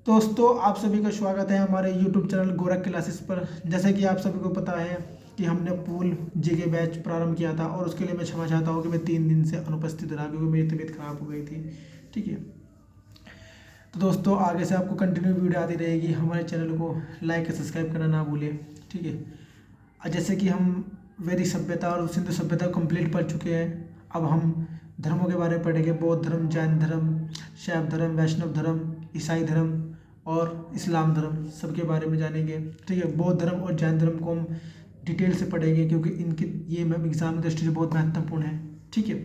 दोस्तों आप सभी का स्वागत है हमारे YouTube चैनल गोरख क्लासेस पर। जैसे कि आप सभी को पता है कि हमने पूल जीके बैच प्रारंभ किया था और उसके लिए मैं क्षमा चाहता हूँ कि मैं 3 दिन से अनुपस्थित रहा क्योंकि मेरी तबीयत खराब हो गई थी। ठीक है, तो दोस्तों आगे से आपको कंटिन्यू वीडियो आती रहेगी। हमारे चैनल को लाइक और सब्सक्राइब करना ना भूलिए। ठीक है, जैसे कि हम वैदिक सभ्यता और सिंधु सभ्यता कंप्लीट पढ़ चुके हैं, अब हम धर्मों के बारे में पढ़ेंगे। बौद्ध धर्म, जैन धर्म, शैव धर्म, वैष्णव धर्म, ईसाई धर्म और इस्लाम धर्म सबके बारे में जानेंगे। ठीक है, बौद्ध धर्म और जैन धर्म को हम डिटेल से पढ़ेंगे क्योंकि इनकी ये एग्जाम की दृष्टि से बहुत महत्वपूर्ण है। ठीक है,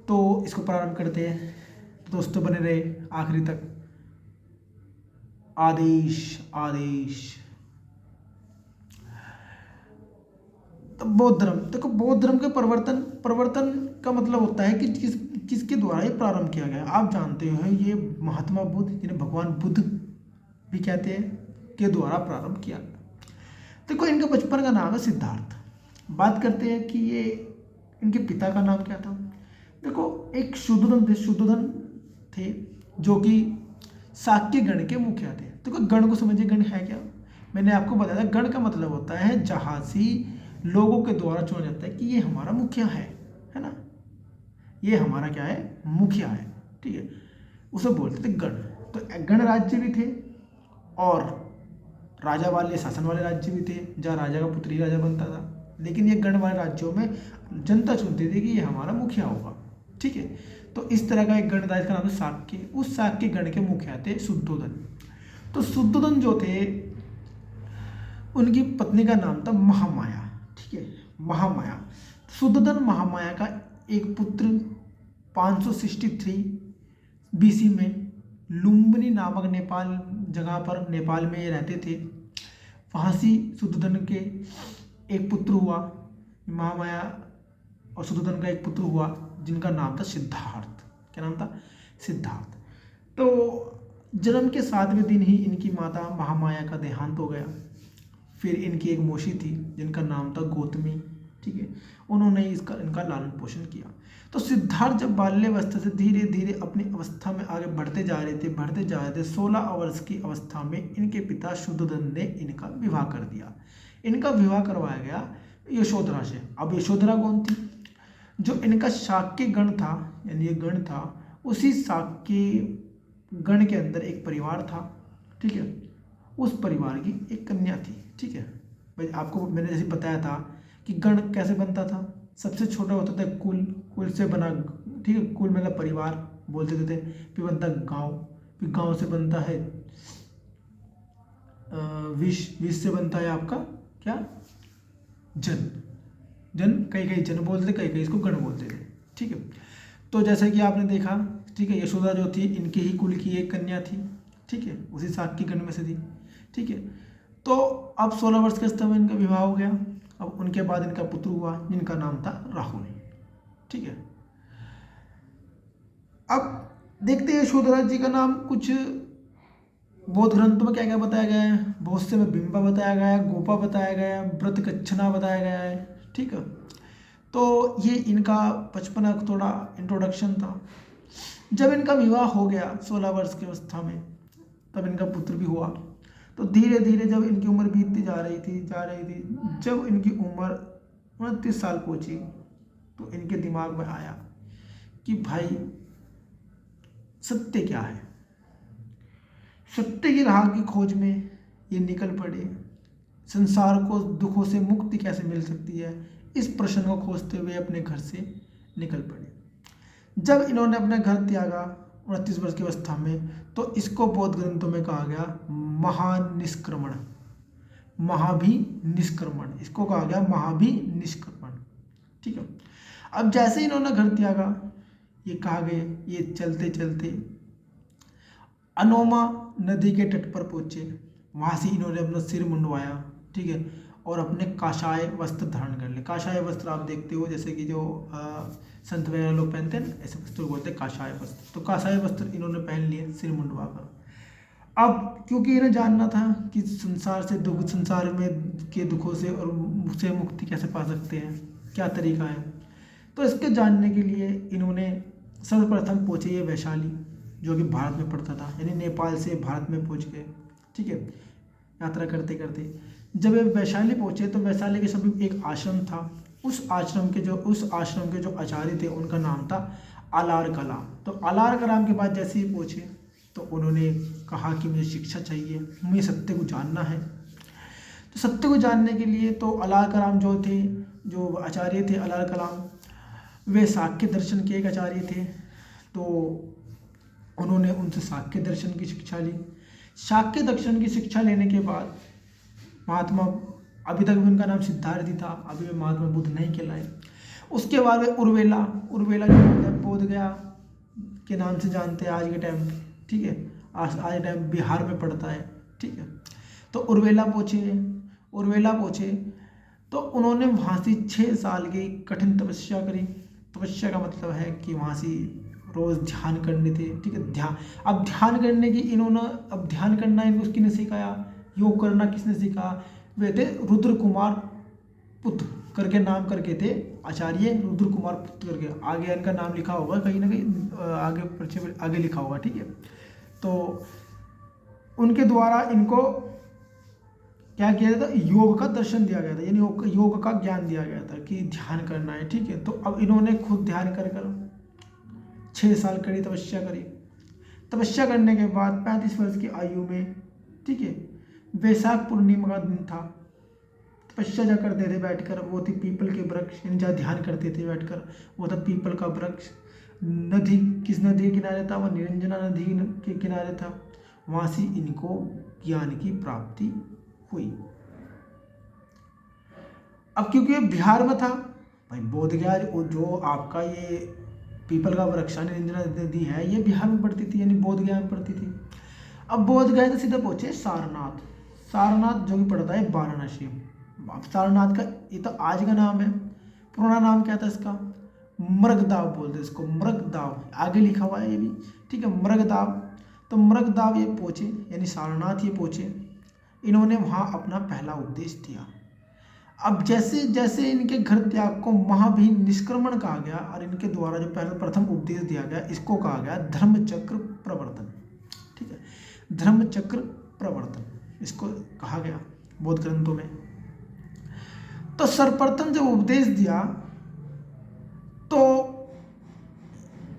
तो इसको प्रारंभ करते हैं। दोस्तों बने रहे आखिरी तक। आदेश आदेश। तो बौद्ध धर्म, देखो बौद्ध धर्म के परिवर्तन परिवर्तन का मतलब होता है कि किसके द्वारा ये प्रारंभ किया गया। आप जानते हो ये महात्मा बुद्ध, जिन्हें भगवान बुद्ध भी कहते हैं, के द्वारा प्रारंभ किया गया। देखो इनके बचपन का नाम है सिद्धार्थ। बात करते हैं कि ये इनके पिता का नाम क्या था। देखो एक शुद्धोधन थे जो कि शाक्य गण के मुखिया थे। देखो गण को समझिए, गण है क्या। मैंने आपको बताया था गण का मतलब होता है जहाँ से लोगों के द्वारा चुना जाता है कि ये हमारा मुखिया है ना, ये हमारा क्या है, मुखिया है। ठीक है, उसे बोलते थे गण। तो गण राज्य भी थे और राजा वाले, शासन वाले राज्य भी थे जहाँ राजा का पुत्र ही राजा बनता था। लेकिन ये गण वाले राज्यों में जनता चुनती थी कि ये हमारा मुखिया होगा। ठीक है, तो इस तरह का एक गण था, इसका नाम है शाक्य। उस शाक्य गण के मुखिया थे शुद्धोधन। तो शुद्धोधन जो थे उनकी पत्नी का नाम था महामाया। ठीक है, महामाया। शुद्धोधन महामाया का एक पुत्र 563 बीसी में लुम्बिनी नामक नेपाल जगह पर, नेपाल में ये रहते थे, वहाँ से शुद्धोधन के एक पुत्र हुआ। महामाया और शुद्धोधन का एक पुत्र हुआ जिनका नाम था सिद्धार्थ। क्या नाम था? सिद्धार्थ। तो जन्म के 7वें दिन ही इनकी माता महामाया का देहांत हो गया। फिर इनकी एक मौसी थी जिनका नाम था गौतमी। ठीक है, उन्होंने इनका लालन पोषण किया। तो सिद्धार्थ जब बाल्यावस्था से धीरे धीरे अपनी अवस्था में आगे बढ़ते जा रहे थे 16 वर्ष की अवस्था में इनके पिता शुद्धोधन ने इनका विवाह कर दिया। इनका विवाह करवाया गया यशोधरा से। अब यशोधरा कौन थी? जो इनका शाक्य गण था, यानी ये गण था, उसी शाक्य गण के अंदर एक परिवार था। ठीक है, उस परिवार की एक कन्या थी। ठीक है भाई, आपको मैंने जैसे बताया था कि गण कैसे बनता था। सबसे छोटा होता था कुल, कुल से बना, ठीक है, कुल मतलब परिवार बोलते थे। फिर बनता गांव, फिर गांव से बनता है विश्व, विश्व से बनता है आपका क्या, जन। जन कई कई जन बोलते थे, कई कई इसको गण बोलते थे। ठीक है, तो जैसे कि आपने देखा, ठीक है, यशोदा जो थी इनके ही कुल की एक कन्या थी। ठीक है, उसी शाक्य गण में से थी। ठीक है, तो अब 16 वर्ष के समय में इनका विवाह हो गया। अब उनके बाद इनका पुत्र हुआ जिनका नाम था राहुल। ठीक है, अब देखते हैं यशोधरा जी का नाम कुछ बौद्ध ग्रंथों में क्या क्या बताया गया है। बहुत से में बिंबा बताया गया है, गोपा बताया गया है, व्रत कच्छना बताया गया है। ठीक है, तो ये इनका बचपन का थोड़ा इंट्रोडक्शन था। जब इनका विवाह हो गया 16 वर्ष की अवस्था में, तब इनका पुत्र भी हुआ। तो धीरे धीरे जब इनकी उम्र बीतती जा रही थी, जब इनकी उम्र 29 साल पहुंची तो इनके दिमाग में आया कि भाई सत्य क्या है। सत्य की राह की खोज में ये निकल पड़े। संसार को दुखों से मुक्ति कैसे मिल सकती है, इस प्रश्न को खोजते हुए अपने घर से निकल पड़े। जब इन्होंने अपना घर त्यागा 29 वर्ष की अवस्था में, तो इसको बौद्ध ग्रंथों में कहा गया महानिष्क्रमण। महाभिनिष्क्रमण, इसको कहा गया महाभिनिष्क्रमण। ठीक है, अब जैसे इन्होंने घर त्यागा, ये कहा गए, ये चलते चलते अनोमा नदी के तट पर पहुंचे। वहाँ से इन्होंने अपना सिर मुंडवाया। ठीक है, और अपने काषाय वस्त्र धारण कर ले। काषाय वस्त्र आप देखते हो जैसे कि जो संत वगैरह लोग पहनते हैं, ऐसे वस्त्र बोलते हैं काषाय वस्त्र। तो काषाय वस्त्र इन्होंने पहन लिए सिर मुंडवा कर। अब क्योंकि इन्हें जानना था कि संसार से दुख, संसार में के दुखों से और से मुक्ति कैसे पा सकते हैं, क्या तरीका है, तो इसके जानने के लिए इन्होंने सर्वप्रथम पहुँचे ये वैशाली। जो कि भारत में पड़ता था, यानी नेपाल से भारत में पहुंच गए। ठीक है, यात्रा करते करते जब वे वैशाली पहुंचे तो वैशाली के सभी एक आश्रम था। उस आश्रम के जो आचार्य थे उनका नाम था आलार कलाम। तो आलार कलाम के बाद जैसे ही पहुंचे तो उन्होंने कहा कि मुझे शिक्षा चाहिए, मुझे सत्य को जानना है। तो सत्य को जानने के लिए तो आलार कलाम जो आचार्य थे आलार कलाम, वे शाक्य दर्शन के एक आचार्य थे। तो उन्होंने उनसे शाक्य दर्शन की शिक्षा ली। शाक्य दर्शन की शिक्षा लेने के बाद महात्मा, अभी तक भी उनका नाम सिद्धार्थ ही था, अभी वे महात्मा बुद्ध नहीं कहलाए। उसके बाद वे उर्वेला जो होता है बोध गया के नाम से जानते हैं आज के टाइम पे। ठीक है, आज के टाइम बिहार में पड़ता है। ठीक है, तो उर्वेला पहुँचे तो उन्होंने वहाँ से 6 साल की कठिन तपस्या करी। तपस्या का मतलब है कि वहाँ से रोज़ ध्यान करने थे। ठीक है, ध्यान करना इनको किसने सिखाया, योग करना किसने सिखाया, वे थे रुद्र कुमार पुत्र करके नाम करके थे आचार्य रुद्र कुमार पुत्र करके। आगे इनका नाम लिखा होगा कहीं ना कहीं, आगे लिखा होगा। ठीक है, तो उनके द्वारा इनको क्या किया गया था, योग का दर्शन दिया गया था, यानी योग का ज्ञान दिया गया था कि ध्यान करना है। ठीक है, तो अब इन्होंने खुद ध्यान कर 6 साल कड़ी तपस्या करी। तपस्या करने के बाद 35 वर्ष की आयु में, ठीक है, वैशाख पूर्णिमा का दिन था। तपस्या जा करते थे बैठकर, वो थी पीपल के वृक्ष, जहाँ ध्यान करते थे बैठकर, वो था पीपल का वृक्ष। नदी किस नदी के किनारे था, वह निरंजना नदी के किनारे था। वहाँ से इनको ज्ञान की प्राप्ति हुई। अब क्योंकि बिहार में था भाई, बोध गया जो आपका ये पीपल का वृक्ष निरंजना नदी है, ये बिहार में पड़ती थी, यानी बोध गया में पड़ती थी। अब बोध गए तो सीधे पहुंचे सारनाथ जो कि पड़ता है वाराणसी। अब सारनाथ का ये तो आज का नाम है, पुराना नाम क्या था इसका, मृगदाव बोलते इसको, मृगदाव आगे लिखा हुआ है ये भी। ठीक है, मृगदाव। तो मृगदाव ये पहुंचे, यानी सारनाथ ये पहुंचे। इन्होंने वहाँ अपना पहला उपदेश दिया। अब जैसे जैसे इनके घर त्याग को महाभी निष्क्रमण कहा गया और इनके द्वारा जो पहला प्रथम उपदेश दिया गया इसको कहा गया धर्मचक्र प्रवर्तन। ठीक है, धर्मचक्र प्रवर्तन इसको कहा गया बौद्ध ग्रंथों में। तो सर्वप्रथम जब उपदेश दिया तो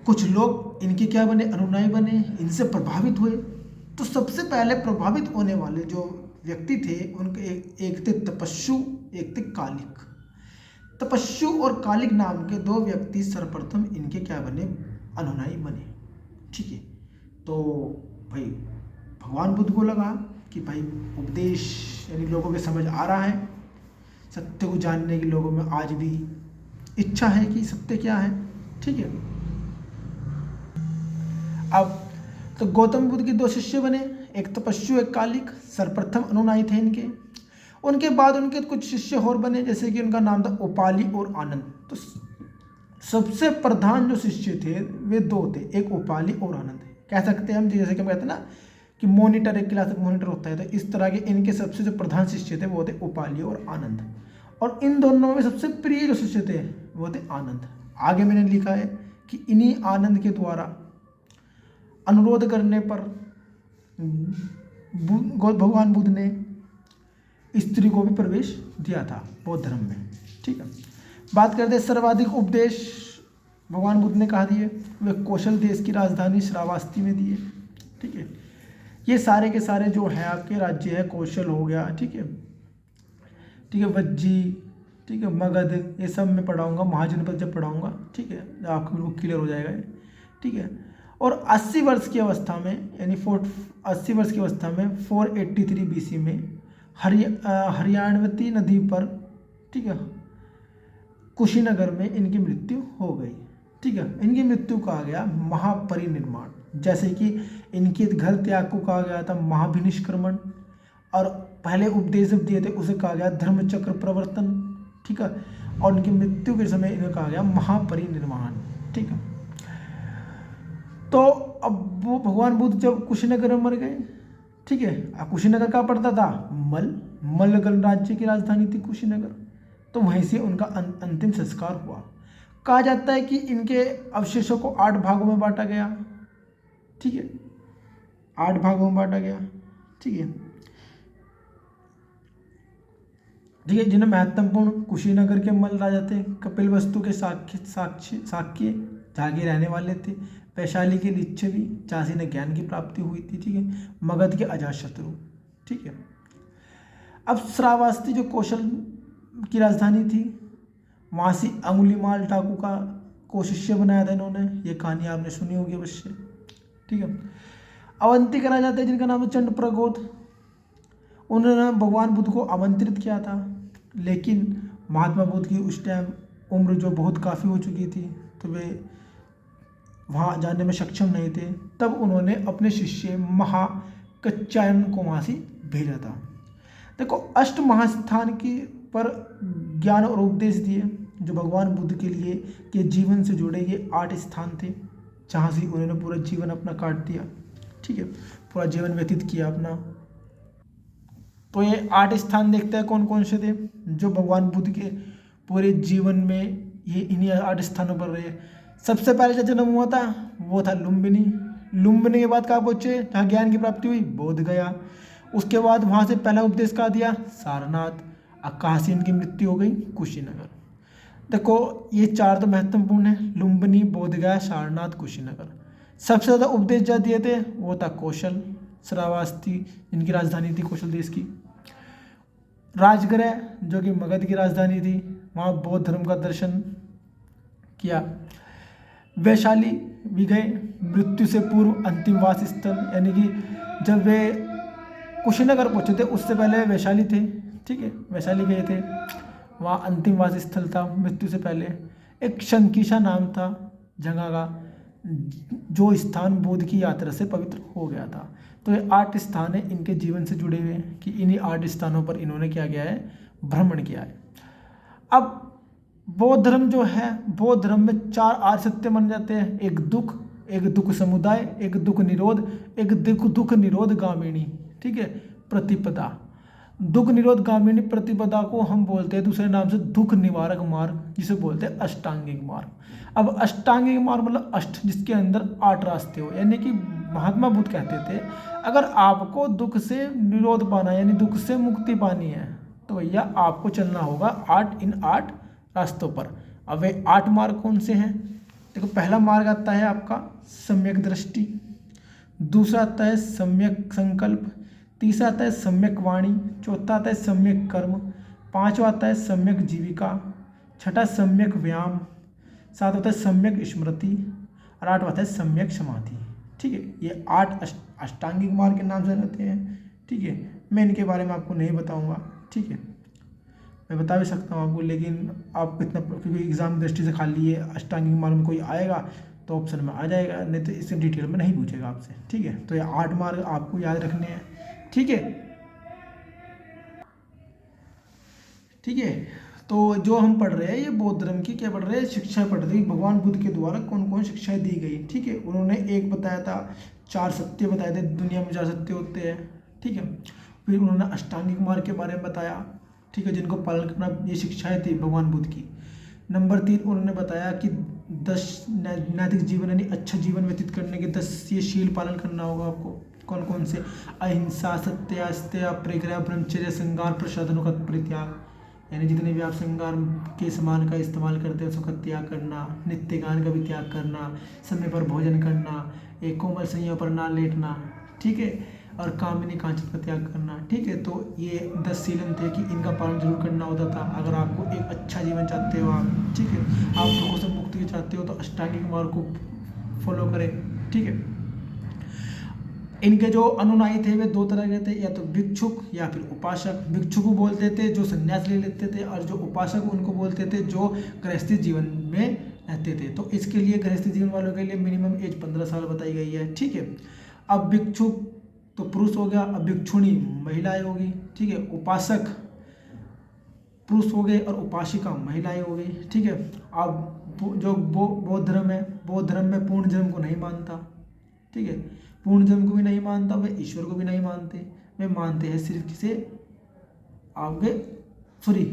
कुछ लोग इनके क्या बने, अनुयायी बने, इनसे प्रभावित हुए। तो सबसे पहले प्रभावित होने वाले जो व्यक्ति थे उनके एक थे तपस्सु, एक थे कालिक। तपस्सु और कालिक नाम के 2 व्यक्ति सर्वप्रथम इनके क्या बने, अनुयायी बने। ठीक है, तो भाई भगवान बुद्ध को लगा कि भाई उपदेश यानी लोगों के समझ आ रहा है, सत्य को जानने की लोगों में आज भी इच्छा है कि सत्य क्या है। ठीक है, अब तो गौतम बुद्ध के 2 शिष्य बने, एक तपस्सु एक कालिक, सर्वप्रथम अनुयायी थे इनके। उनके बाद उनके कुछ शिष्य और बने, जैसे कि उनका नाम था उपाली और आनंद। तो सबसे प्रधान जो शिष्य थे वे 2 थे, एक उपाली और आनंद। कह सकते हैं हम, जैसे कि हम कहते हैं ना कि मॉनिटर, एक क्लास मॉनिटर होता है, तो इस तरह के इनके सबसे जो प्रधान शिष्य थे वो थे उपाली और आनंद। और इन दोनों में सबसे प्रिय जो शिष्य थे वो थे आनंद। आगे मैंने लिखा है कि इन्हीं आनंद के द्वारा अनुरोध करने पर भगवान बुद्ध ने स्त्री को भी प्रवेश दिया था बौद्ध धर्म में। ठीक है, बात करते हैं सर्वाधिक उपदेश भगवान बुद्ध ने कहा दिए, वे कौशल देश की राजधानी श्रावस्ती में दिए। ठीक है, ये सारे के सारे जो है आपके राज्य है, कौशल हो गया, ठीक है, वज्जी, ठीक है, मगध, ये सब मैं पढ़ाऊँगा, महाजनपद जब पढ़ाऊँगा। ठीक है, आपको बिल्कुल क्लियर हो जाएगा। ठीक है, और 80 वर्ष की अवस्था में, यानी 80 वर्ष की अवस्था में 483 BC में हरियाणवती नदी पर, ठीक है, कुशीनगर में इनकी मृत्यु हो गई। ठीक है, इनकी मृत्यु कहा गया महापरिनिर्वाण, जैसे कि इनके घर त्याग को कहा गया था महाभिनिष्क्रमण, और पहले उपदेश जब दिए थे उसे कहा गया धर्मचक्र प्रवर्तन। ठीक है, और उनकी मृत्यु के समय इन्हें कहा गया महापरिनिर्वाण। ठीक है, तो अब वो भगवान बुद्ध जब कुशीनगर में मर गए, ठीक है, कुशीनगर कहाँ पड़ता था, मल्ल गणराज्य की राजधानी थी कुशीनगर, तो वहीं से उनका अंतिम संस्कार हुआ। कहा जाता है कि इनके अवशेषों को 8 भागों में बांटा गया। ठीक है, 8 भागों में बांटा गया। ठीक है, ठीक है, जिन्हें महत्वपूर्ण कुशीनगर के मल्ल राजा थे, कपिलवस्तु के शाक्य जहाँ के रहने वाले थे, वैशाली के लिच्छवी जहाँ से इन्हें ज्ञान की प्राप्ति हुई थी। ठीक है, मगध के अजातशत्रु। ठीक है, अब श्रावस्ती जो कौशल की राजधानी थी, वहाँ से अंगुलीमाल डाकू का को शिष्य बनाया था इन्होंने। ये कहानी आपने सुनी होगी अवश्य। ठीक है, अवंती का राजा थे जिनका नाम है चंड प्रगोद। उन्होंने भगवान बुद्ध को आमंत्रित किया था, लेकिन महात्मा बुद्ध की उस टाइम उम्र जो बहुत काफ़ी हो चुकी थी, तो वे वहाँ जाने में सक्षम नहीं थे। तब उन्होंने अपने शिष्य महाकच्छायन को वहाँ से भेजा था। देखो, अष्ट महास्थान की पर ज्ञान और उपदेश दिए, जो भगवान बुद्ध के लिए के जीवन से जुड़े ये 8 स्थान थे, जहाँ से उन्होंने पूरा जीवन अपना काट दिया। ठीक है, पूरा जीवन व्यतीत किया अपना। तो ये 8 स्थान देखते हैं कौन कौन से थे जो भगवान बुद्ध के पूरे जीवन में ये इन्हीं 8 स्थानों पर रहे। सबसे पहले जो जन्म हुआ था वो था लुम्बिनी। लुम्बिनी के बाद कहाँ पहुँचे, जहाँ ज्ञान की प्राप्ति हुई, बोध गया। उसके बाद वहाँ से पहला उपदेश कहाँ दिया, सारनाथ। अब कहाँ से इनकी मृत्यु हो गई, कुशीनगर। देखो, ये 4 तो महत्वपूर्ण है, लुम्बिनी, बोधगया, सारनाथ, कुशीनगर। सबसे ज़्यादा उपदेश जो दिए थे वो था कौशल, श्रावस्ती इनकी राजधानी थी कौशल देश की। राजगृह जो कि मगध की राजधानी थी, वहाँ बौद्ध धर्म का दर्शन किया। वैशाली भी गए, मृत्यु से पूर्व अंतिम वास स्थल, यानी कि जब वे कुशीनगर पहुँचे थे उससे पहले वैशाली थे। ठीक है, वैशाली गए थे, वहाँ अंतिम वास स्थल था मृत्यु से पहले। एक शंकिशा नाम था जगह का, जो स्थान बुद्ध की यात्रा से पवित्र हो गया था। तो ये 8 स्थान है इनके जीवन से जुड़े हुए, कि इन्हीं 8 स्थानों पर इन्होंने क्या किया है, भ्रमण किया है। अब बौद्ध धर्म जो है, बौद्ध धर्म में 4 आर्य सत्य माने जाते हैं, एक दुख समुदाय, एक दुख निरोध, एक दुख निरोध गामिनी। ठीक है, प्रतिपदा। दुख निरोध गामिनी प्रतिपदा को हम बोलते हैं दूसरे नाम से दुख निवारक मार्ग, जिसे बोलते हैं अष्टांगिक मार्ग। अब अष्टांगिक मार्ग मतलब अष्ट, जिसके अंदर 8 रास्ते हो, यानी कि महात्मा बुद्ध कहते थे अगर आपको दुख से निरोध पाना यानी दुख से मुक्ति पानी है, तो भैया आपको चलना होगा 8 रास्तों पर। अब वे 8 मार्ग कौन से हैं, देखो, पहला मार्ग आता है आपका सम्यक दृष्टि, दूसरा आता है सम्यक संकल्प, तीसरा आता है सम्यक वाणी, चौथा आता है सम्यक कर्म, पांचवा आता है सम्यक जीविका, छठा सम्यक व्यायाम, सात होता है सम्यक स्मृति और 8 आता है सम्यक समाधि। ठीक है, ये 8 अष्टांगिक मार्ग के नाम से रहते हैं। ठीक है, मैं इनके बारे में आपको नहीं बताऊंगा। ठीक है, मैं बता भी सकता हूँ आपको, लेकिन आप इतना, क्योंकि एग्जाम दृष्टि से खाली ये अष्टांगिक मार्ग में कोई आएगा तो ऑप्शन में आ जाएगा, नहीं तो इससे डिटेल में नहीं पूछेगा आपसे। ठीक है, तो ये 8 मार्ग आपको याद रखने हैं। ठीक है, ठीक है, तो जो हम पढ़ रहे हैं ये बौद्ध धर्म की क्या पढ़ रहे हैं, शिक्षा पढ़ रहे हैं, भगवान बुद्ध के द्वारा कौन कौन शिक्षाएं दी गई। ठीक है, उन्होंने एक बताया था, 4 सत्य बताए थे, दुनिया में 4 सत्य होते हैं। ठीक है, फिर उन्होंने अष्टांगिक मार्ग के बारे में बताया। ठीक है, जिनको पालन करना, ये शिक्षाएं थी भगवान बुद्ध की। नंबर 3 उन्होंने बताया कि 10 नैतिक जीवन यानी अच्छा जीवन व्यतीत करने के 10 ये शील पालन करना होगा आपको। कौन कौन से, अहिंसा, सत्य, अस्त्य, परिग्रह, ब्रह्मचर्य, श्रृंगार, प्रसाधनों का परित्याग, यानी जितने भी आप श्रृंगार के सामान का इस्तेमाल करते हैं उसका त्याग करना, नित्य गान का भी त्याग करना, समय पर भोजन करना, एक कोमल संयम पर ना लेटना। ठीक है, और कामिनी कांचन का त्याग करना। ठीक है, तो ये 10 शीलन थे कि इनका पालन जरूर करना होता था अगर आपको एक अच्छा जीवन चाहते हो आप। ठीक है, आप दुखों से मुक्ति चाहते हो तो अष्टांगिक मार्ग को फॉलो करें। ठीक है, इनके जो अनुयायी थे वे 2 तरह के थे, या तो भिक्षुक या फिर उपासक। भिक्षुक को बोलते थे जो संन्यास ले लेते थे, और जो उपासक उनको बोलते थे जो गृहस्थी जीवन में रहते थे। तो इसके लिए गृहस्थी जीवन वालों के लिए मिनिमम एज 15 साल बताई गई है। ठीक है, अब भिक्षुक तो पुरुष हो गया, अब भिक्षुणी महिलाएं होगी। ठीक है, उपासक पुरुष हो गए और उपासिका महिलाएं हो गई। ठीक है, अब जो बौद्ध धर्म है, बौद्ध धर्म में पूर्ण जन्म को नहीं मानता। ठीक है, पूर्ण जन्म को भी नहीं मानता, वे ईश्वर को भी नहीं मानते, वे मानते हैं सिर्फ किसे, आपके सॉरी,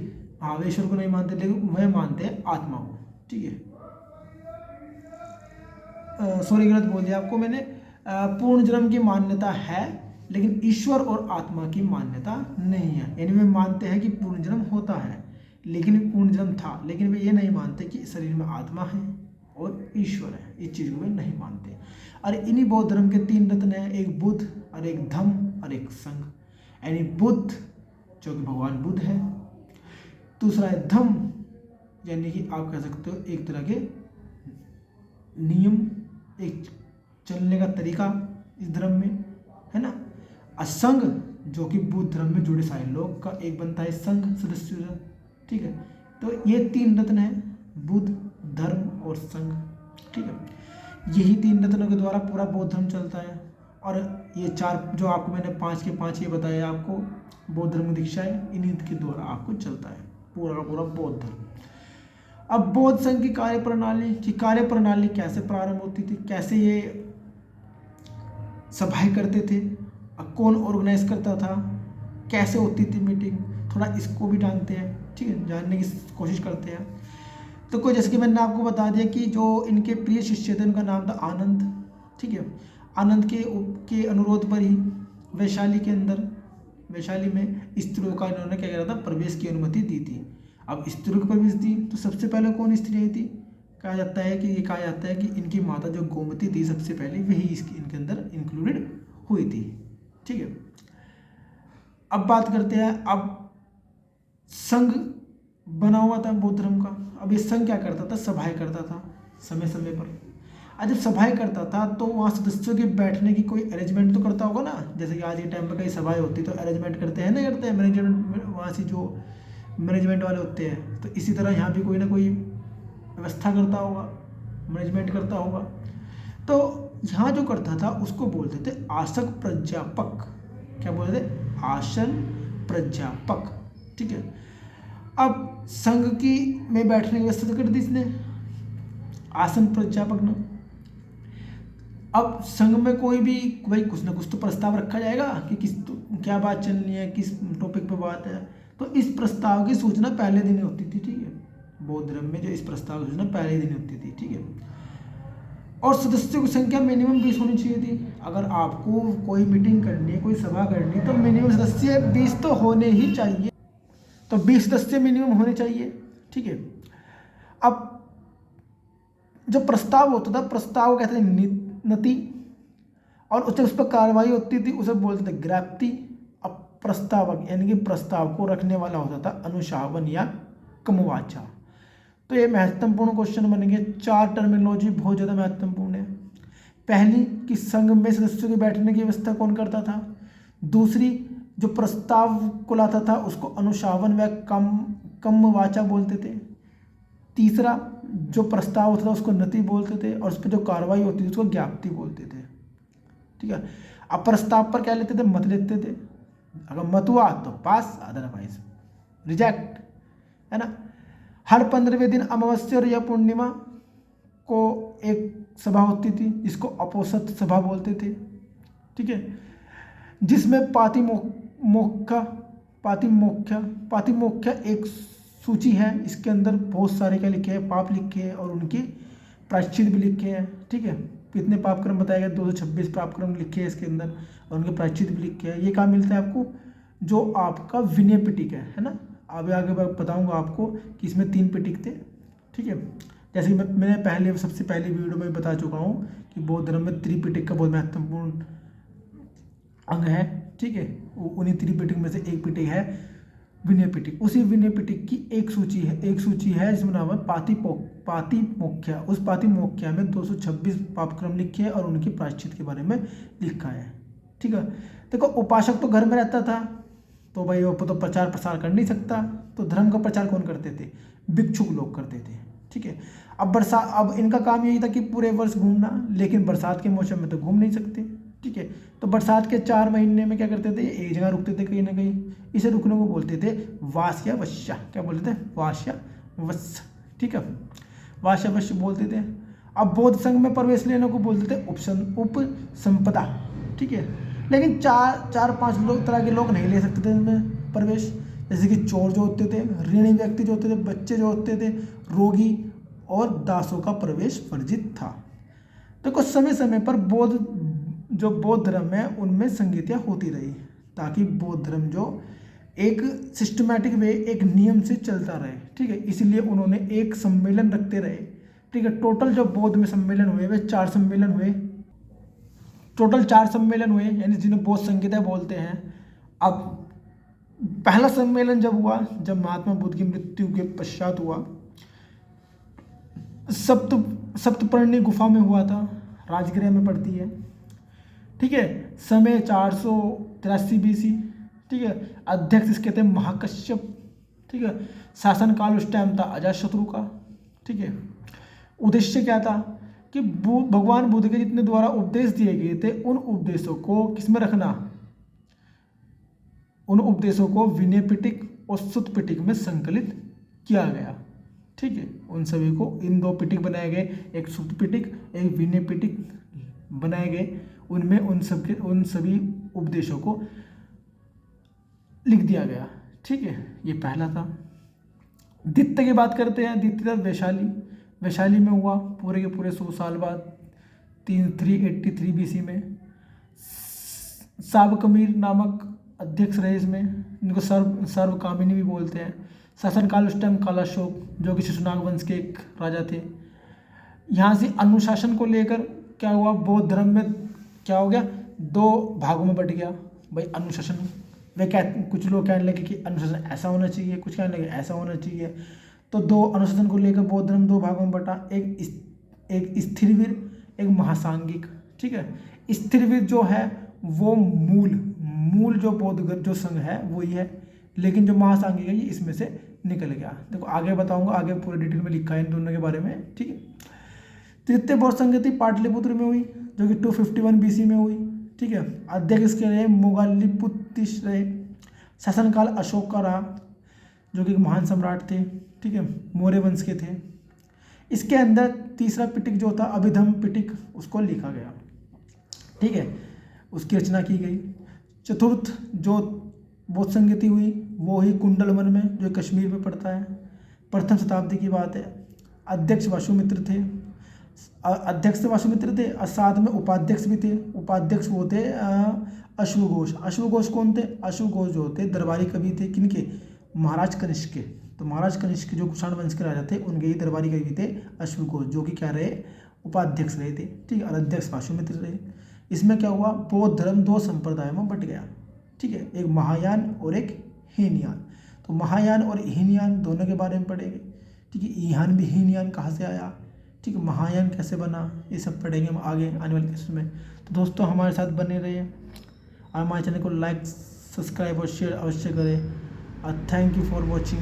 हाँ, वे ईश्वर को नहीं मानते लेकिन वे मानते हैं आत्मा को। ठीक है, सॉरी गलत बोल दिया आपको मैंने, पूर्ण जन्म की मान्यता है, लेकिन ईश्वर और आत्मा की मान्यता नहीं है। यानी वे मानते हैं कि पूर्ण जन्म होता है, लेकिन पूर्ण जन्म था, लेकिन वे ये नहीं मानते कि शरीर में आत्मा है और ईश्वर है। इस चीज़ को वे नहीं मानते। और इन्हीं बौद्ध धर्म के 3 रत्न हैं, एक बुद्ध और एक धम्म और एक संघ। यानी बुद्ध जो कि भगवान बुद्ध है, दूसरा है धम्म यानी कि आप कह सकते हो एक तरह के नियम, एक चलने का तरीका इस धर्म में, है ना। असंग जो कि बुद्ध धर्म में जुड़े सारे लोग का एक बनता है संघ सदस्य, ठीक है। तो ये 3 रत्न हैं, बुद्ध, धर्म और संघ, ठीक है। यही 3 रत्नों के द्वारा पूरा बौद्ध धर्म चलता है। और ये 4 जो आपको मैंने 5 के 5 ये बताया आपको बौद्ध धर्म की दीक्षा है, इन्हीं के द्वारा आपको चलता है पूरा का पूरा बौद्ध धर्म। अब बौद्ध संघ की कार्यप्रणाली कैसे प्रारंभ होती थी, कैसे ये सभाएं करते थे, कौन ऑर्गेनाइज करता था, कैसे होती थी मीटिंग, थोड़ा इसको भी जानते हैं, ठीक है, जानने की कोशिश करते हैं। तो कोई जैसे कि मैंने आपको बता दिया कि जो इनके प्रिय शिष्य थे उनका नाम था आनंद, ठीक है। आनंद के अनुरोध पर ही वैशाली में स्त्रियों का इन्होंने क्या करा था, प्रवेश की अनुमति दी थी। अब स्त्रियों को प्रवेश दी तो सबसे पहले कौन स्त्री आई थी, कहा जाता है कि इनकी माता जो गोमती थी सबसे पहले वही इनके अंदर इंक्लूडेड हुई थी, ठीक है। अब बात करते हैं, अब संघ बना हुआ था बौद्ध धर्म का। अब ये संघ क्या करता था, सभाएं करता था समय समय पर। आज जब सभाएं करता था तो वहाँ सदस्यों के बैठने की कोई अरेंजमेंट तो करता होगा ना, जैसे कि आज के टाइम पर कई सभाएं होती तो अरेंजमेंट करते हैं, नहीं करते हैं, मैनेजमेंट वहाँ से जो मैनेजमेंट वाले होते हैं, तो इसी तरह यहाँ भी कोई ना कोई व्यवस्था करता होगा, मैनेजमेंट करता होगा। तो यहाँ जो करता था उसको बोलते थे आसन प्राध्यापक। क्या बोलते थे, आसन प्राध्यापक, ठीक है। अब संघ की में बैठने की व्यवस्था तो कर दी इसने, आसन प्राध्यापक ने। अब संघ में कोई भी भाई कुछ ना कुछ तो प्रस्ताव रखा जाएगा कि क्या बात चलनी है, किस टॉपिक पे बात है, तो इस प्रस्ताव की सूचना पहले दिन ही होती थी, ठीक है। बौद्ध धर्म में जो इस प्रस्ताव की सूचना पहले दिन होती थी, ठीक है। और सदस्यों की संख्या मिनिमम 20 होनी चाहिए थी। अगर आपको कोई मीटिंग करनी है, कोई सभा करनी है, तो मिनिमम सदस्य 20 तो होने ही चाहिए, तो 20 सदस्य मिनिमम होने चाहिए, ठीक है। अब जो प्रस्ताव होता था, प्रस्ताव कहते थे नति, और उस पर कार्रवाई होती थी उसे बोलते थे ग्राप्ति। अब प्रस्तावक यानी कि प्रस्ताव को रखने वाला होता था अनुशासन या कमवाचा। तो ये महत्वपूर्ण क्वेश्चन बन गए। 4 टर्मिनोलॉजी बहुत ज़्यादा महत्वपूर्ण है। पहली कि संघ में सदस्यों के बैठने की व्यवस्था कौन करता था। दूसरी, जो प्रस्ताव को लाता था उसको अनुशासन व कमवाचा बोलते थे। तीसरा, जो प्रस्ताव होता था उसको नति बोलते थे, और उस पर जो कार्रवाई होती थी उसको ज्ञाप्ति बोलते थे, ठीक है। अब प्रस्ताव पर क्या लेते थे, मत लेते थे। अगर मत हुआ तो पास, अदरवाइज रिजेक्ट, है ना। हर 15वें दिन अमावस्या या पूर्णिमा को एक सभा होती थी जिसको अपोसत सभा बोलते थे, ठीक है, जिसमें पातिमोक्ष एक सूची है। इसके अंदर बहुत सारे क्या लिखे हैं, पाप लिखे हैं और उनके प्रायश्चित भी लिखे हैं, ठीक है। कितने पापक्रम बताए गए, 226 पापक्रम लिखे हैं इसके अंदर, और उनके प्रायश्चित भी लिखे हैं। ये कहाँ मिलता है आपको, जो आपका विनय पिटक है ना। अभी आगे बताऊंगा आपको कि इसमें 3 पिटक थे, ठीक है। जैसे कि मैंने सबसे पहली वीडियो में बता चुका हूँ कि बौद्ध धर्म में त्रिपिटक का बहुत महत्वपूर्ण अंग है, ठीक है। उन्हीं त्रिपिटक में से एक पिटक है विनय पिटक। उसी विनय पिटक की एक सूची है जिसमें नाम है पातिमोक्ष। उस पातिमोक्ष में 226 पापक्रम लिखे हैं और उनके प्रायश्चित के बारे में लिखा है, ठीक है। देखो, उपासक तो घर में रहता था, तो भाई वो तो प्रचार प्रसार कर नहीं सकता, तो धर्म का प्रचार कौन करते थे, भिक्षुक लोग करते थे, ठीक है। अब इनका काम यही था कि पूरे वर्ष घूमना, लेकिन बरसात के मौसम में तो घूम नहीं सकते, ठीक है। तो बरसात के 4 महीने में क्या करते थे, एक जगह रुकते थे कहीं ना कहीं। इसे रुकने को बोलते थे वास्य वश्य। क्या बोलते थे, वास्य वश्य, ठीक है, वास्य वश्य बोलते थे। अब बौद्ध संघ में प्रवेश लेने को बोलते थे उपसंपदा, ठीक है। लेकिन 4-5 तरह के लोग नहीं ले सकते थे इनमें प्रवेश, जैसे कि चोर जो होते थे, ऋणी व्यक्ति जो होते थे, बच्चे जो होते थे, रोगी और दासों का प्रवेश वर्जित था। तो कुछ समय समय पर जो बौद्ध धर्म है उनमें संगतियाँ होती रही, ताकि बौद्ध धर्म जो एक सिस्टमैटिक वे, एक नियम से चलता रहे। ठीक है, इसलिए उन्होंने एक सम्मेलन रखते रहे। ठीक है, टोटल जो बौद्ध में सम्मेलन हुए वे 4 सम्मेलन हुए, टोटल 4 सम्मेलन हुए, यानी जिन्हें बौद्ध संहिता बोलते हैं। अब पहला सम्मेलन जब हुआ, जब महात्मा बुद्ध की मृत्यु के पश्चात हुआ, सप्तपर्णी गुफा में हुआ था, राजगृह में पड़ती है। ठीक है, समय 483 BC। ठीक है, अध्यक्ष इसके थे महाकश्यप। ठीक है, शासनकाल उस टाइम था अजातशत्रु का। ठीक है, उद्देश्य क्या था कि भगवान बुद्ध के जितने द्वारा उपदेश दिए गए थे उन उपदेशों को किसमें रखना, उन उपदेशों को विनय पिटक और सुत्त पिटक में संकलित किया गया। ठीक है, उन सभी को इन 2 पिटक बनाए गए, एक सुत्त पिटक, एक विनय पिटक बनाए गए। उनमें उन सभी उपदेशों को लिख दिया गया। ठीक है, ये पहला था। द्वितीय की बात करते हैं। द्वितीय था वैशाली में हुआ, पूरे के पूरे 100 साल बाद 383 BC में। साबकमीर नामक अध्यक्ष रहे इसमें, इनको सर्वकामिनी भी बोलते हैं। शासनकाल उस टाइम कालाशोक, जो कि शिशुनाग वंश के एक राजा थे। यहाँ से अनुशासन को लेकर क्या हुआ, बौद्ध धर्म में क्या हो गया, 2 भागों में बट गया भाई अनुशासन। वे कुछ लोग कहने लगे कि अनुशासन ऐसा होना चाहिए, कुछ कहने लगे ऐसा होना चाहिए। तो 2 अनुशासन को लेकर बौद्ध धर्म 2 भागों में बटा, एक स्थिरवीर, एक महासांगिक। ठीक है, स्थिरवीर जो है वो मूल जो बौद्ध जो संघ है वही है, लेकिन जो महासांगिक है ये इसमें से निकल गया। देखो आगे बताऊंगा, आगे पूरे डिटेल में लिखा है इन दोनों के बारे में। ठीक है, तृतीय बौद्ध संगति पाटलिपुत्र में हुई, जो कि 251 BC में हुई। ठीक है, अध्यक्ष इसके रहे मोगालिपुतिस रहे। शासनकाल अशोक का रहा, जो कि एक महान सम्राट थे। ठीक है, मौर्य वंश के थे। इसके अंदर तीसरा पिटक जो था अभिधम्म पिटक, उसको लिखा गया। ठीक है, उसकी रचना की गई। चतुर्थ जो बौद्ध संगति हुई वो ही कुंडलवन में, जो कश्मीर में पड़ता है। प्रथम शताब्दी की बात है। अध्यक्ष वासुमित्र थे, और साथ में उपाध्यक्ष भी थे। उपाध्यक्ष वो थे अश्वघोष। अश्वघोष कौन थे, अश्वघोष जो थे दरबारी कवि थे, किनके, महाराज कनिष्क के। तो महाराज कनिष्क जो कुषाण वंश के राजा थे उनके ही दरबारी कवि थे अश्वघोष, जो कि क्या रहे, उपाध्यक्ष रहे थे। ठीक है, और अध्यक्ष वासुमित्र रहे। इसमें क्या हुआ, बौद्ध धर्म 2 संप्रदायों में बट गया। ठीक है, एक महायान और एक हीनयान। तो महायान और हीनयान दोनों के बारे में पढ़ेंगे। ठीक है, ईहान भी हीनयान कहाँ से आया, ठीक है, महायान कैसे बना, ये सब पढ़ेंगे हम आगे आने वाले क्लास में। तो दोस्तों हमारे साथ बने रहिए और हमारे चैनल को लाइक, सब्सक्राइब और शेयर अवश्य करें। Thank you for watching.